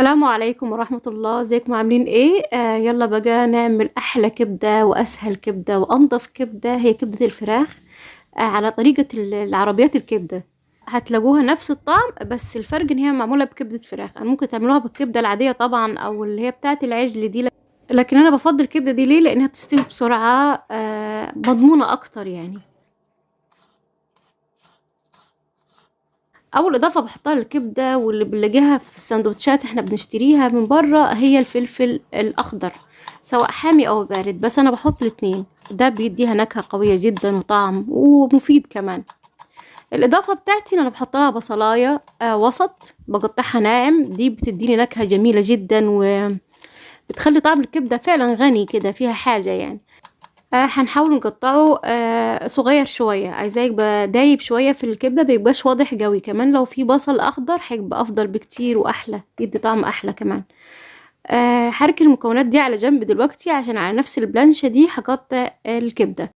السلام عليكم ورحمة الله، ازيكم عاملين ايه؟ يلا بقى نعمل احلى كبدة واسهل كبدة وانضف كبدة، هي كبدة الفراخ. على طريقة العربيات الكبدة. هتلاقوها نفس الطعم، بس الفرق ان هي معمولة بكبدة فراخ. انا ممكن تعملوها بالكبدة العادية طبعا، او اللي هي بتاعة العجل دي. لكن انا بفضل الكبدة دي ليه؟ لانها بتستوي بسرعة، مضمونة اكتر يعني. اول اضافه بحطها للكبده واللي بنلاقيها في السندوتشات احنا بنشتريها من بره هي الفلفل الاخضر، سواء حامي او بارد، بس انا بحط الاتنين. ده بيديها نكهه قويه جدا وطعم ومفيد كمان. الاضافه بتاعتي إن انا بحط لها بصلايه وسط، بقطعها ناعم، دي بتديني نكهه جميله جدا وبتخلي طعم الكبده فعلا غني كده، فيها حاجه يعني. هنحاول نقطعه صغير شوية، عايزاه يبقى دايب شوية في الكبدة، ميبقاش واضح قوي. كمان لو في بصل اخضر هيبقى افضل بكتير واحلى، يدي طعم احلى كمان. هركن المكونات دي على جنب دلوقتي، عشان على نفس البلانشة دي هقطع الكبدة.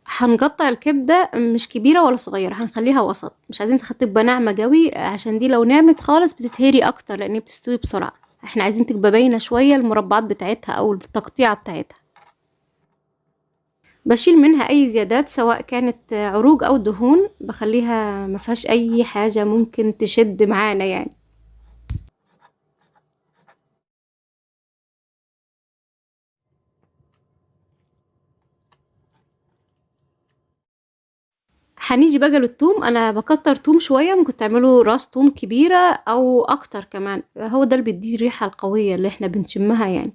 هنقطع الكبدة مش كبيرة ولا صغيرة، هنخليها وسط، مش عايزين تبقى ناعمة قوي، عشان دي لو نعمت خالص بتتهري اكتر لان بتستوي بسرعة. احنا عايزين تبقى باينة شوية المربعات بتاعتها او التقطيعة بتاعتها. بشيل منها اي زيادات، سواء كانت عروق او دهون، بخليها ما فيهاش اي حاجة ممكن تشد معانا يعني. هنيجي بقى للثوم. انا بكتر توم شوية، ممكن تعملوا راس توم كبيرة او اكتر كمان، هو ده اللي بيديه الريحة القوية اللي احنا بنشمها يعني.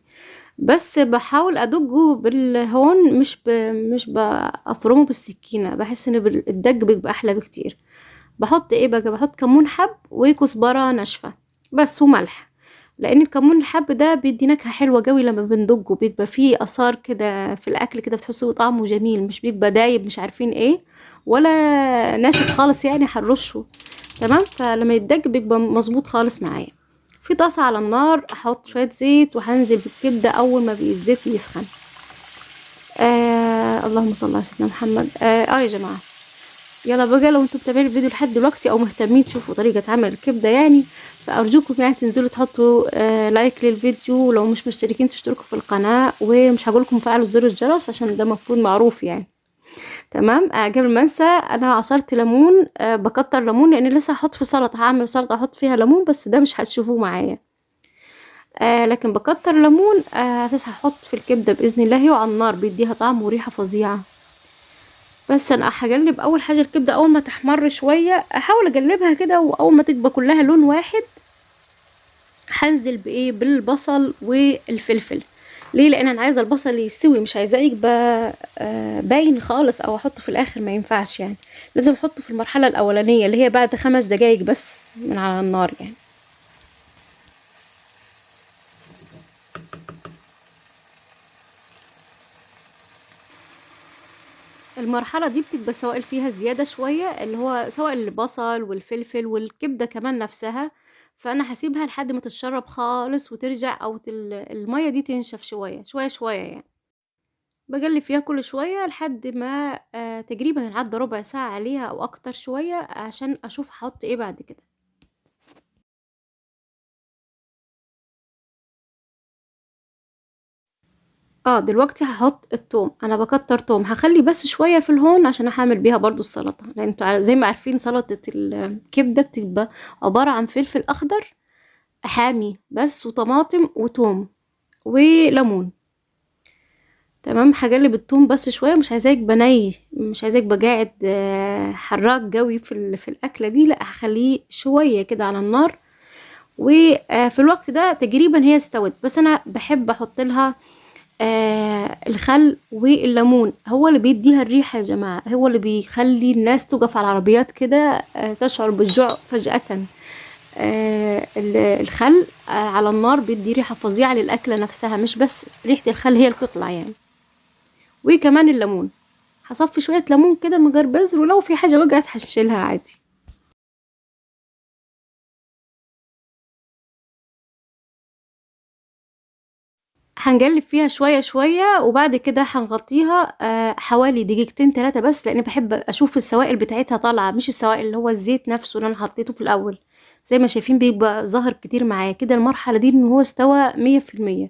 بس بحاول ادجه بالهون، مش بفرمه بالسكينة، بحس ان الدج بيبقى احلى بكتير. بحط ايه بقى؟ بحط كمون حب وكزبرة ناشفة بس، وملح. لان الكمون الحب ده بيدي نكهة حلوة قوي، لما بندقه بيبقى فيه اثار كده في الاكل، كده بتحسوا طعمه جميل، مش بيبقى دايب مش عارفين ايه، ولا ناشف خالص يعني هنرشه. تمام، فلما يتدق بيبقى مظبوط خالص معايا. في طاسة على النار احط شوية زيت، وهنزل بالكبدة اول ما الزيت يسخن. اللهم صل على سيدنا محمد. يا جماعة، يلا بقى لو انتوا متابعين الفيديو لحد دلوقتي او مهتمين تشوفوا طريقة عمل الكبدة يعني، فارجوكم يعني تنزلوا تحطوا لايك للفيديو، ولو مش مشتركين تشتركوا في القناة، ومش هقولكم فعلوا زر الجرس عشان ده مفروض معروف يعني. تمام. قبل ما انسى، انا عصرت ليمون، بكتر ليمون لان لسه هحط في سلطة، هعمل سلطة احط فيها ليمون، بس ده مش هتشوفوه معايا. لكن بكتر ليمون اساس هحط في الكبدة باذن الله، وعلى النار بيديها طعم وريحة فظيعة. بس انا هقلب اول حاجه الكبده، اول ما تحمر شويه احاول اقلبها كده، واول ما تبقى كلها لون واحد هنزل بايه؟ بالبصل والفلفل. ليه؟ لان انا عايزه البصل يستوي، مش عايزاه يبقى باين خالص او احطه في الاخر، ما ينفعش يعني. لازم احطه في المرحله الاولانيه اللي هي بعد 5 دقايق بس من على النار يعني. المرحله دي بتبقى السوائل فيها زياده شويه، اللي هو سواء البصل والفلفل والكبده كمان نفسها. فانا هسيبها لحد ما تتشرب خالص وترجع، او الميه دي تنشف شويه شويه شويه يعني. بقلب فيها كل شويه لحد ما تقريبا عدى ربع ساعه عليها او اكتر شويه، عشان اشوف هحط ايه بعد كده. دلوقتي هحط التوم. انا بكتر توم، هخلي بس شويه في الهون عشان هعمل بيها برضو السلطه، لان انتوا زي ما عارفين سلطه الكبده بتبقى عباره عن فلفل اخضر حامي بس، وطماطم وتوم وليمون. تمام، هقلب التوم بس شويه، مش عايزاه يبقى ني، مش عايزاه يبقى قاعد حراق قوي في الاكله دي، لا هخليه شويه كده على النار. وفي الوقت ده تقريبا هي استوت، بس انا بحب احط لها الخل والليمون، هو اللي بيديها الريحه يا جماعه، هو اللي بيخلي الناس تقف على العربيات كده تشعر بالجوع فجاه. الخل على النار بيدي ريحة فظيعة للأكلة نفسها، مش بس ريحة الخل هي اللي بتطلع يعني. وكمان الليمون، هصفي شوية ليمون كده من غير بذر، ولو في حاجة وقعت هشيلها عادي. هنقلب فيها شويه شويه، وبعد كده هنغطيها حوالي دقيقتين 3 بس، لان بحب اشوف السوائل بتاعتها طالعه، مش السوائل اللي هو الزيت نفسه اللي انا حطيته في الاول. زي ما شايفين بيبقى ظاهر كتير معايا كده، المرحله دي ان هو استوى 100%.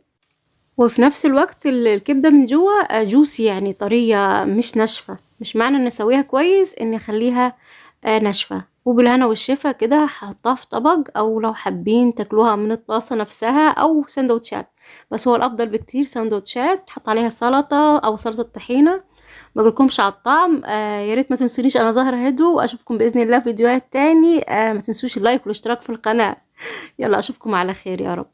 وفي نفس الوقت الكبده من جوه جوسي، يعني طريه مش ناشفه. مش معنى ان اسويها كويس اني اخليها ناشفه. وبالهنا والشفا كده هحطها في طبق، او لو حابين تاكلوها من الطاسه نفسها او سندوتشات. بس هو الافضل بكتير سندوتشات، تحط عليها سلطه او سلطه طحينه. ما بقولكمش على الطعم. يا ريت ما تنسونيش، انا ظاهره هدو، واشوفكم باذن الله في فيديوهات تاني. ما تنسوش اللايك والاشتراك في القناه. يلا اشوفكم على خير يا رب.